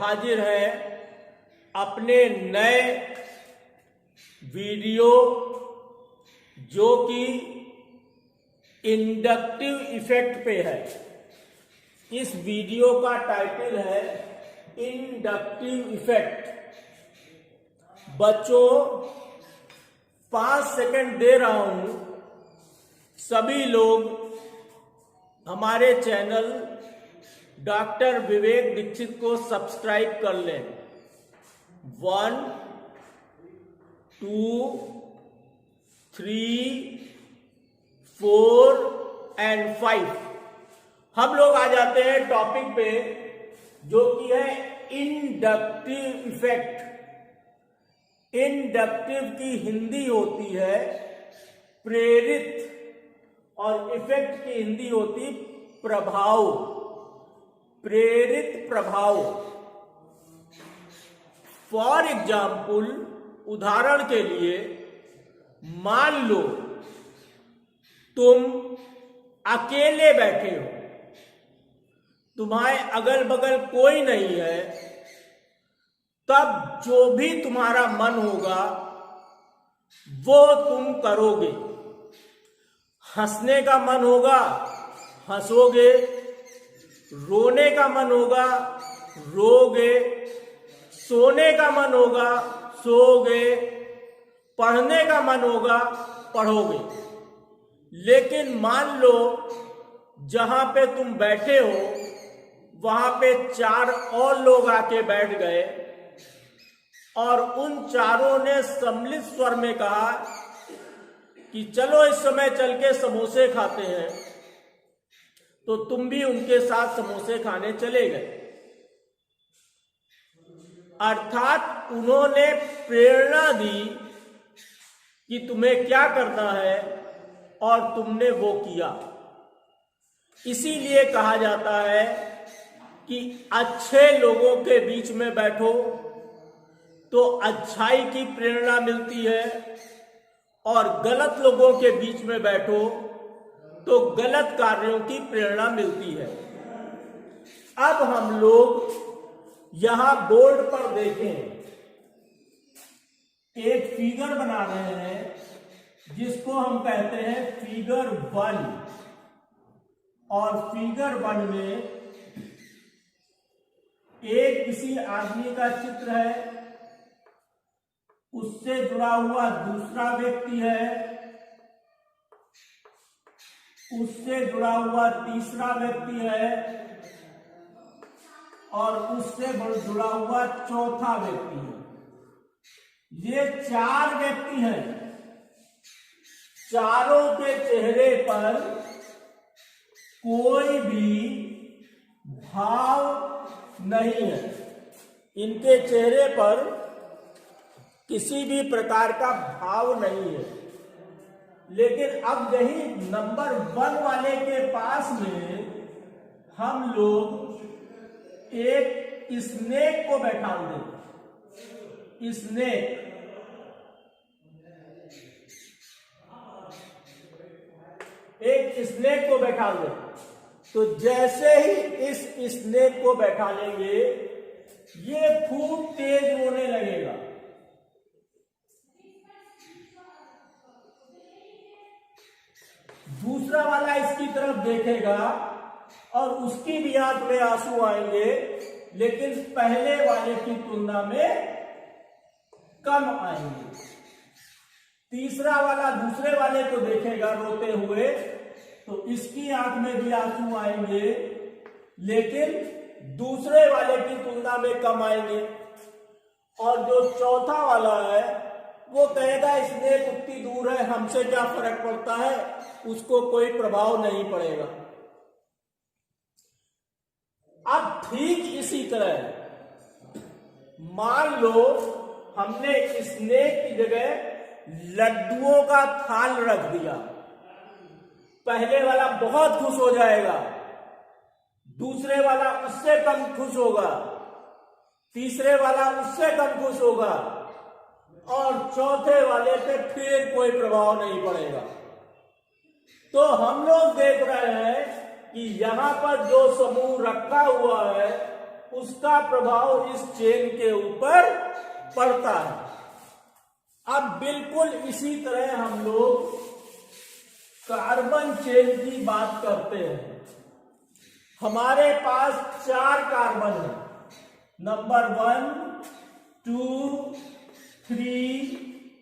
हाजिर हैं अपने नए वीडियो जो कि इंडक्टिव इफेक्ट पे है। इस वीडियो का टाइटल है इंडक्टिव इफेक्ट। बच्चों 5 सेकंड दे रहा हूं, सभी लोग हमारे चैनल डॉक्टर विवेक दीक्षित को सब्सक्राइब कर लें। 1 2 3 4 एंड 5। हम लोग आ जाते हैं टॉपिक पे जो कि है इंडक्टिव इफेक्ट। इंडक्टिव की हिंदी होती है प्रेरित और इफेक्ट की हिंदी होती प्रभाव, प्रेरित प्रभाव। फॉर एग्जाम्पल, उदाहरण के लिए मान लो तुम अकेले बैठे हो, तुम्हारे अगल बगल कोई नहीं है, तब जो भी तुम्हारा मन होगा वो तुम करोगे। हंसने का मन होगा, हंसोगे। रोने का मन होगा, रोगे। सोने का मन होगा, सोओगे। पढ़ने का मन होगा, पढ़ोगे। लेकिन मान लो जहां पे तुम बैठे हो वहां पे 4 और लोग आके बैठ गए और उन चारों ने सम्मिलित स्वर में कहा कि चलो इस समय चल के समोसे खाते हैं, तो तुम भी उनके साथ समोसे खाने चले गए। अर्थात उन्होंने प्रेरणा दी कि तुम्हें क्या करना है और तुमने वो किया। इसीलिए कहा जाता है कि अच्छे लोगों के बीच में बैठो तो अच्छाई की प्रेरणा मिलती है और गलत लोगों के बीच में बैठो तो गलत कार्यों की प्रेरणा मिलती है। अब हम लोग यहां बोर्ड पर देखें, एक फिगर बना रहे हैं जिसको हम कहते हैं फिगर 1। और फिगर 1 में एक किसी आदमी का चित्र है, उससे जुड़ा हुआ दूसरा व्यक्ति है, उससे जुड़ा हुआ तीसरा व्यक्ति है और उससे जुड़ा हुआ चौथा व्यक्ति है। ये 4 व्यक्ति हैं। चारों के चेहरे पर कोई भी भाव नहीं है। इनके चेहरे पर किसी भी प्रकार का भाव नहीं है। लेकिन अब यही नंबर 1 वाले के पास में हम लोग एक स्नेक को बैठा दें। स्नेक, एक स्नेक को बैठा दें, तो जैसे ही इस स्नेक को बैठा लेंगे ये खूब तेज रोने लगेगा। दूसरा वाला इसकी तरफ देखेगा और उसकी भी आंख में आंसू आएंगे, लेकिन पहले वाले की तुलना में कम आएंगे। तीसरा वाला दूसरे वाले को देखेगा रोते हुए, तो इसकी आंख में भी आंसू आएंगे, लेकिन दूसरे वाले की तुलना में कम आएंगे। और जो चौथा वाला है वो कहेगा इसने उतनी दूर है, हमसे क्या फर्क पड़ता है, उसको कोई प्रभाव नहीं पड़ेगा। अब ठीक इसी तरह मान लो हमने स्नेक की जगह लड्डुओं का थाल रख दिया। पहले वाला बहुत खुश हो जाएगा, दूसरे वाला उससे कम खुश होगा, तीसरे वाला उससे कम खुश होगा और चौथे वाले पे फिर कोई प्रभाव नहीं पड़ेगा। तो हम लोग देख रहे हैं कि यहां पर जो समूह रखा हुआ है उसका प्रभाव इस चेन के ऊपर पड़ता है। अब बिल्कुल इसी तरह हम लोग कार्बन चेन की बात करते हैं। हमारे पास 4 कार्बन है, नंबर 1, 2, 3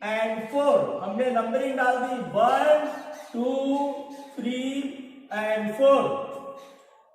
एंड 4। हमने नंबरिंग डाल दी 1, 2, 3 एंड 4।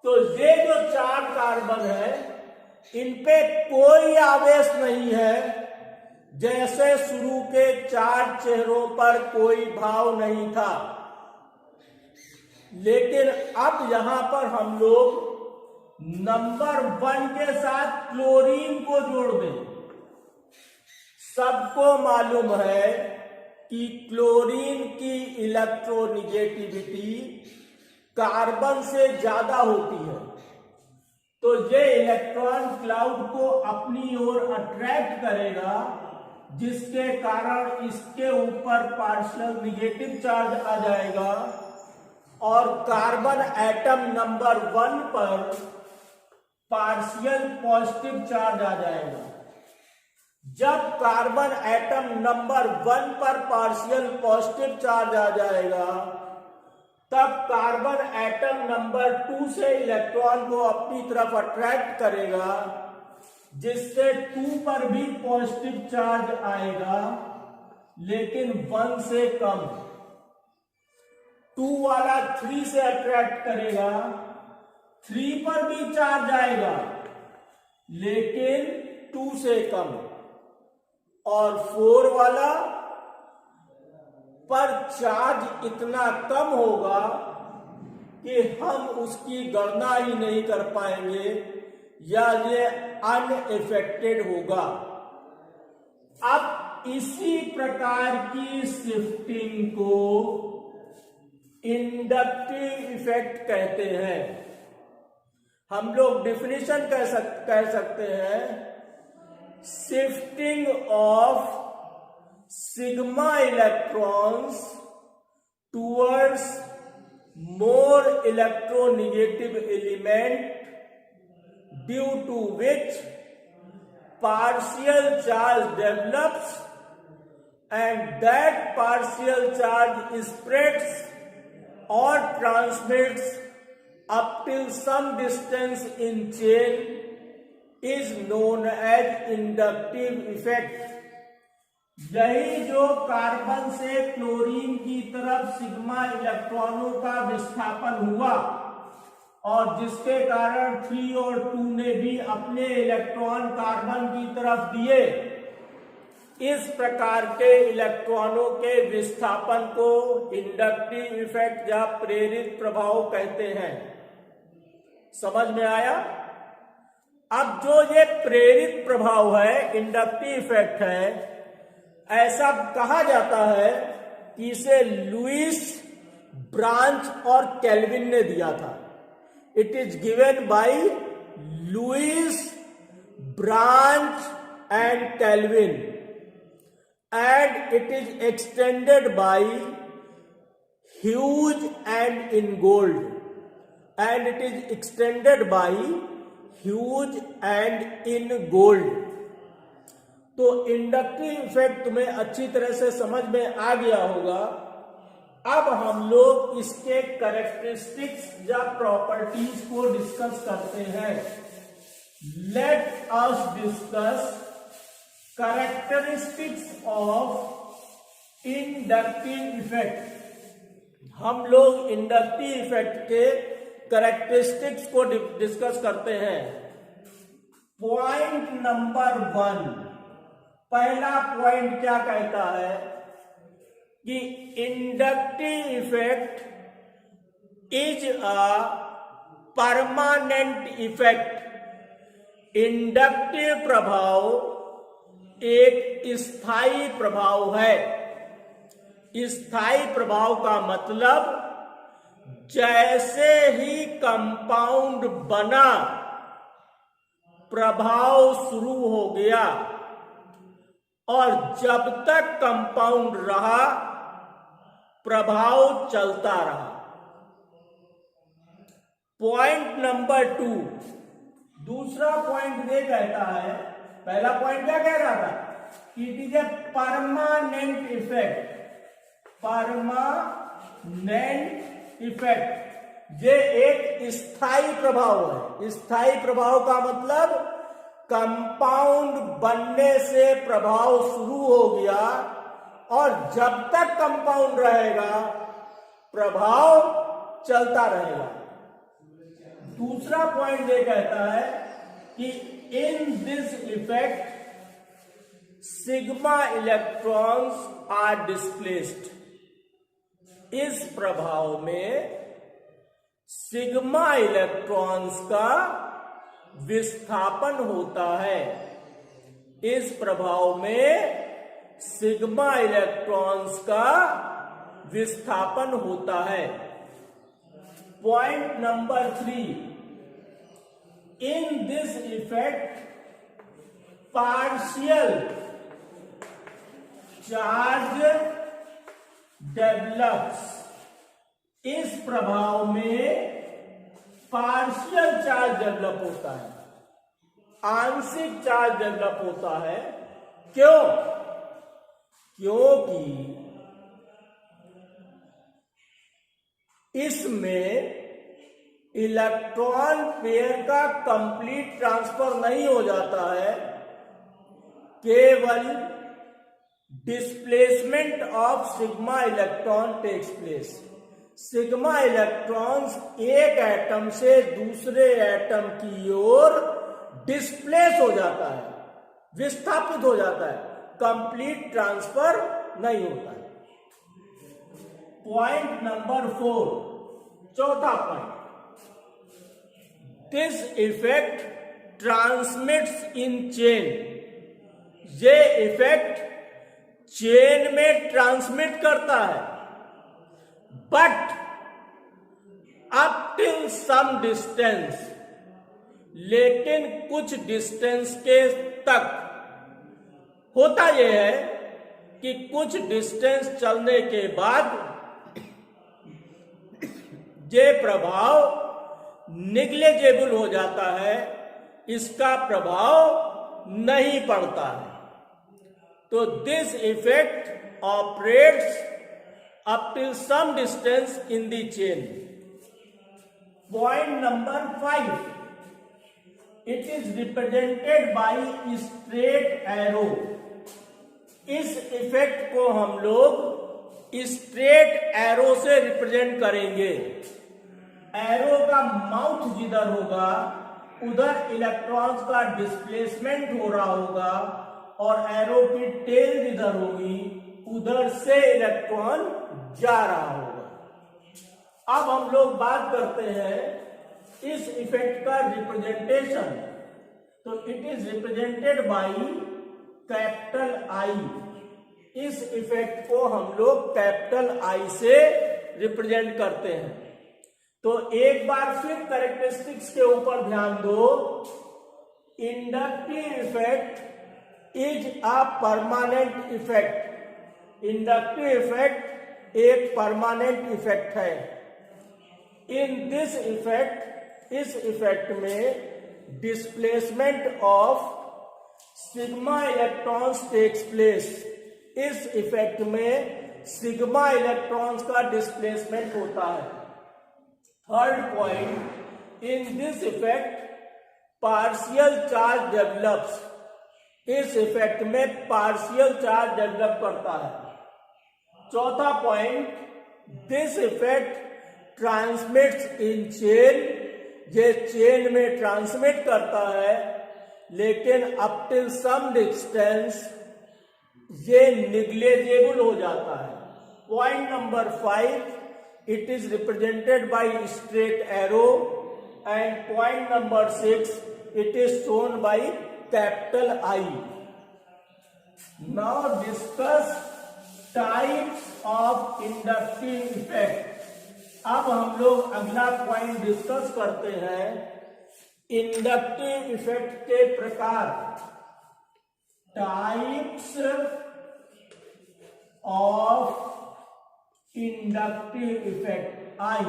तो ये जो 4 कार्बन है, इन पे कोई आवेश नहीं है, जैसे शुरू के 4 चेहरों पर कोई भाव नहीं था। लेकिन अब यहां पर हम लोग नंबर 1 के साथ क्लोरीन को जोड़ दें। सबको मालूम है कि क्लोरीन की इलेक्ट्रोनिगेटिविटी कार्बन से ज्यादा होती है, तो ये इलेक्ट्रॉन क्लाउड को अपनी ओर अट्रैक्ट करेगा, जिसके कारण इसके ऊपर पार्शियल निगेटिव चार्ज आ जाएगा और कार्बन एटम नंबर 1 पर पार्शियल पॉजिटिव चार्ज आ जाएगा। जब कार्बन एटम नंबर 1 पर पार्शियल पॉजिटिव चार्ज आ जाएगा, तब कार्बन एटम नंबर 2 से इलेक्ट्रॉन को अपनी तरफ अट्रैक्ट करेगा, जिससे 2 पर भी पॉजिटिव चार्ज आएगा, लेकिन 1 से कम। 2 वाला 3 से अट्रैक्ट करेगा, 3 पर भी चार्ज आएगा, लेकिन 2 से कम। और 4 वाला पर चार्ज इतना कम होगा कि हम उसकी गणना ही नहीं कर पाएंगे, या ये अनइफेक्टेड होगा। अब इसी प्रकार की शिफ्टिंग को इंडक्टिव इफेक्ट कहते हैं। हम लोग डिफिनेशन कह सकते हैं, shifting of sigma electrons towards more electronegative element, due to which partial charge develops and that partial charge spreads or transmits up till some distance in chain is known as inductive effect। यही जो carbon से chlorine की तरफ sigma इलेक्ट्रॉनों का विस्थापन हुआ और जिसके कारण 3 और 2 ने भी अपने इलेक्ट्रॉन कार्बन की तरफ दिए, इस प्रकार के इलेक्ट्रॉनों के विस्थापन को इंडक्टिव इफेक्ट या प्रेरित प्रभाव कहते हैं। समझ में आया? अब जो ये प्रेरित प्रभाव है, इंडक्टिव इफेक्ट है, ऐसा कहा जाता है कि इसे लुईस, ब्रांच और केल्विन ने दिया था। It is given by Lewis, Branch and Kelvin, and it is extended by Hughes and Ingold, and it is extended by Hughes and Ingold। तो इंडक्टिव इफेक्ट तुम्हें अच्छी तरह से समझ में आ गया होगा। अब हम लोग इसके कैरेक्टरिस्टिक्स या प्रॉपर्टीज को डिस्कस करते हैं। Let us discuss characteristics of inductive effect. हम लोग इंडक्टिव इफेक्ट के कैरेक्टरिस्टिक्स को डिस्कस करते हैं। पॉइंट नंबर 1, पहला पॉइंट क्या कहता है कि inductive effect is a permanent effect. Inductive प्रभाव एक स्थायी प्रभाव है। स्थायी प्रभाव का मतलब जैसे ही कंपाउंड बना, प्रभाव शुरू हो गया, और जब तक कंपाउंड रहा, प्रभाव चलता रहा। पॉइंट नंबर 2, दूसरा पॉइंट ये कहता है, पहला पॉइंट क्या कह रहा था कि it is a permanent effect, permanent effect, ये एक स्थायी प्रभाव है। स्थायी प्रभाव का मतलब कंपाउंड बनने से प्रभाव शुरू हो गया और जब तक कंपाउंड रहेगा प्रभाव चलता रहेगा। दूसरा पॉइंट ये कहता है कि in this effect sigma electrons are displaced, इस प्रभाव में सिग्मा इलेक्ट्रॉन्स का विस्थापन होता है। इस प्रभाव में सिग्मा इलेक्ट्रॉन्स का विस्थापन होता है। Point number 3, in this effect partial charge develops, इस प्रभाव में पार्शियल चार्ज डेवलप होता है, आंशिक चार्ज डेवलप होता है। क्यों? क्योंकि इसमें इलेक्ट्रॉन पेयर का कंप्लीट ट्रांसफर नहीं हो जाता है, केवल displacement of sigma electron takes place. Sigma electrons एक एटम से दूसरे एटम की ओर डिस्प्लेस हो जाता है, विस्थापित हो जाता है, कंप्लीट ट्रांसफर नहीं होता है। पॉइंट नंबर 4, चौथा point, this effect transmits in chain, ये इफेक्ट चेन में ट्रांसमिट करता है, but up till some distance, लेकिन कुछ डिस्टेंस के तक। होता यह है कि कुछ डिस्टेंस चलने के बाद ये प्रभाव निग्लेजेबल हो जाता है, इसका प्रभाव नहीं पड़ता है। तो this effect operates up till some distance in the chain. Point number 5, it is represented by straight arrow. इस इफेक्ट को हम लोग स्ट्रेट एरो से रिप्रेजेंट करेंगे। एरो का माउथ जिधर होगा उधर इलेक्ट्रॉन्स का डिस्प्लेसमेंट हो रहा होगा और एरो की टेल जिधर होगी उधर से इलेक्ट्रॉन जा रहा होगा। अब हम लोग बात करते हैं इस इफेक्ट का रिप्रेजेंटेशन। तो it is represented by capital I. इस इफेक्ट को हम लोग कैपिटल आई से रिप्रेजेंट करते हैं। तो एक बार फिर कैरेक्टरिस्टिक्स के ऊपर ध्यान दो। Inductive effect is a permanent effect. Inductive effect एक परमानेंट इफेक्ट है। इन दिस इफेक्ट, इस इफेक्ट में displacement of sigma electrons takes place. इस इफेक्ट में सिग्मा इलेक्ट्रॉन्स का डिस्प्लेसमेंट होता है। Third point, in this effect partial charge develops. इस इफेक्ट में पार्शियल चार्ज डेवलप करता है। चौथा point, this effect transmits in chain. ये चेन में ट्रांसमिट करता है लेकिन अप टिल सम डिस्टेंस ये निग्लेजेबल हो जाता है। Point number 5, it is represented by straight arrow. And point number 6, it is shown by capital I. Now discuss types of inductive effect. अब हम लोग अगला पॉइंट डिस्कस करते हैं इंडक्टिव इफेक्ट के प्रकार। Types of inductive effect I.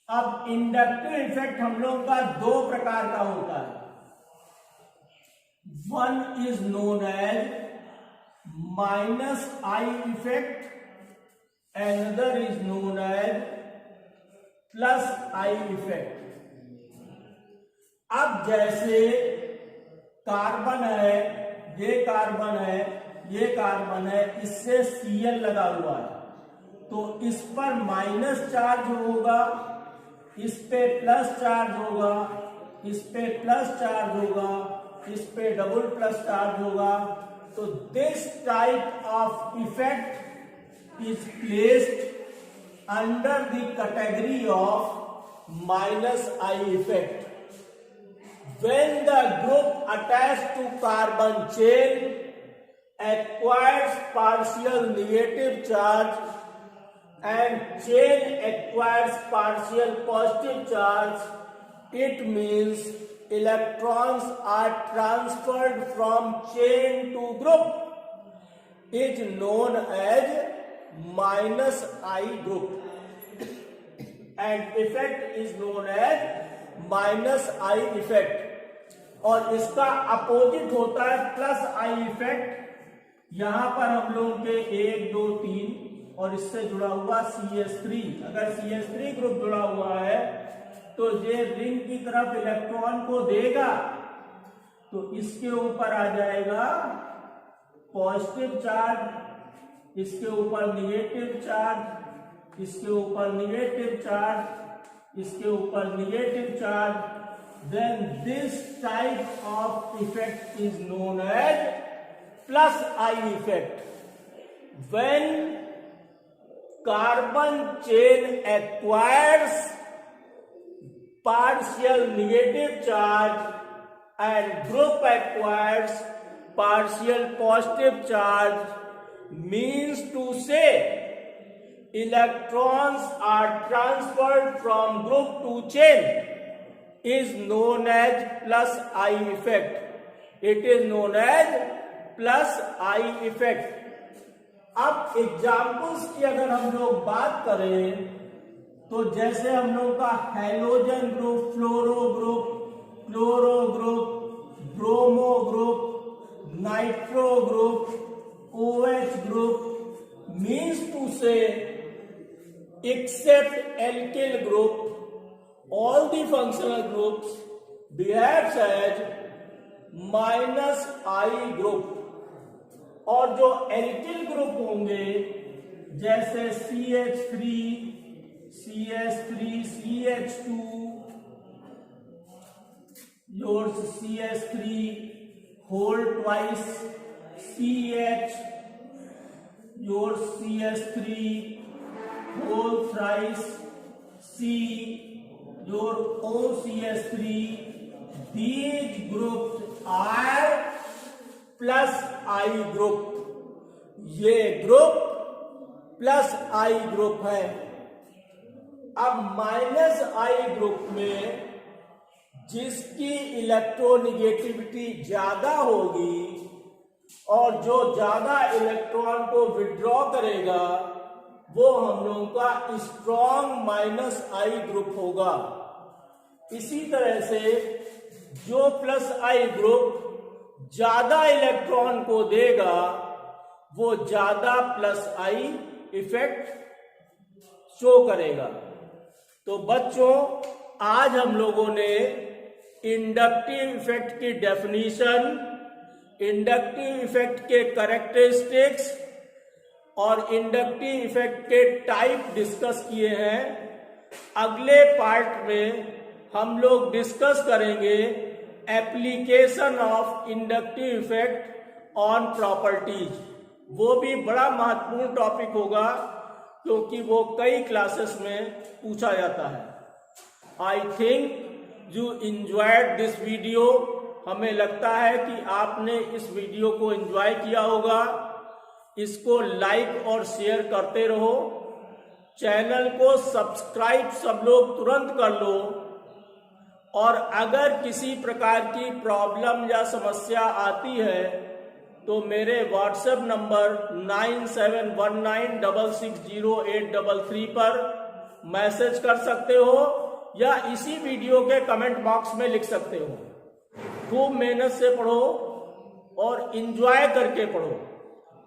अब inductive effect हम लोगों का दो प्रकार का होता है। One is known as minus I effect, another is known as plus I effect. अब जैसे कार्बन है, ये कार्बन है, ये कार्बन है, इससे Cl लगा हुआ है, तो इस पर माइनस चार्ज होगा, इस पे प्लस चार्ज होगा, इस पे प्लस चार्ज होगा, इस पे डबल प्लस चार्ज होगा। तो this type of effect is placed under the category of minus I effect. When the group attached to carbon chain acquires partial negative charge and chain acquires partial positive charge, it means electrons are transferred from chain to group, is known as minus I group, and effect is known as minus I effect. और इसका opposite होता है plus I effect. यहां पर हम लोग के 1 2 3 और इससे जुड़ा हुआ CH3, अगर CH3 ग्रुप जुड़ा हुआ है तो ये रिंग की तरफ इलेक्ट्रॉन को देगा, तो इसके ऊपर आ जाएगा पॉजिटिव चार्ज, इसके ऊपर निगेटिव चार्ज, इसके ऊपर निगेटिव चार्ज, इसके ऊपर negative charge. Then this type of effect is known as plus I effect. When carbon chain acquires partial negative charge and group acquires partial positive charge, means to say electrons are transferred from group to chain, is known as plus I effect. It is known as plus I effect. अब examples की अगर हम लोग बात करें तो जैसे हम लोग का halogen group, fluoro group, chloro group, bromo group, nitro group, OH group, means to say except alkyl group, all the functional groups behaves as minus I group। और जो alkyl group होंगे जैसे CH3, CH3, CH2, yours CH3 whole twice, CH, yours CH3 whole thrice, C, your OCH3, these groups are plus I group। ये group plus आई group है। अब minus आई group में जिसकी electronegativity ज्यादा होगी और जो ज्यादा इलेक्ट्रॉन को विड्रॉ करेगा वो हम लोगों का स्ट्रॉन्ग माइनस आई ग्रुप होगा। इसी तरह से जो प्लस आई ग्रुप ज्यादा इलेक्ट्रॉन को देगा वो ज्यादा प्लस आई इफेक्ट शो करेगा। तो बच्चों, आज हम लोगों ने इंडक्टिव इफेक्ट की डेफिनेशन, इंडक्टिव इफेक्ट के कैरेक्टरिस्टिक्स और इंडक्टिव इफेक्ट के टाइप डिस्कस किए हैं। अगले पार्ट में हम लोग डिस्कस करेंगे application of inductive effect on properties. वो भी बड़ा महत्वपूर्ण टॉपिक होगा क्योंकि वो कई क्लासेस में पूछा जाता है। I think you enjoyed this video. हमें लगता है कि आपने इस वीडियो को एंजॉय किया होगा। इसको लाइक और शेयर करते रहो। चैनल को सब्सक्राइब सब लोग तुरंत कर लो। और अगर किसी प्रकार की प्रॉब्लम या समस्या आती है तो मेरे व्हाट्सएप नंबर 9719660833 पर मैसेज कर सकते हो या इसी वीडियो के कमेंट बॉक्स में लिख सकते हो। खूब मेहनत से पढ़ो और इंजॉय करके पढ़ो।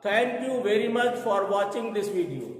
Thank you very much for watching this video.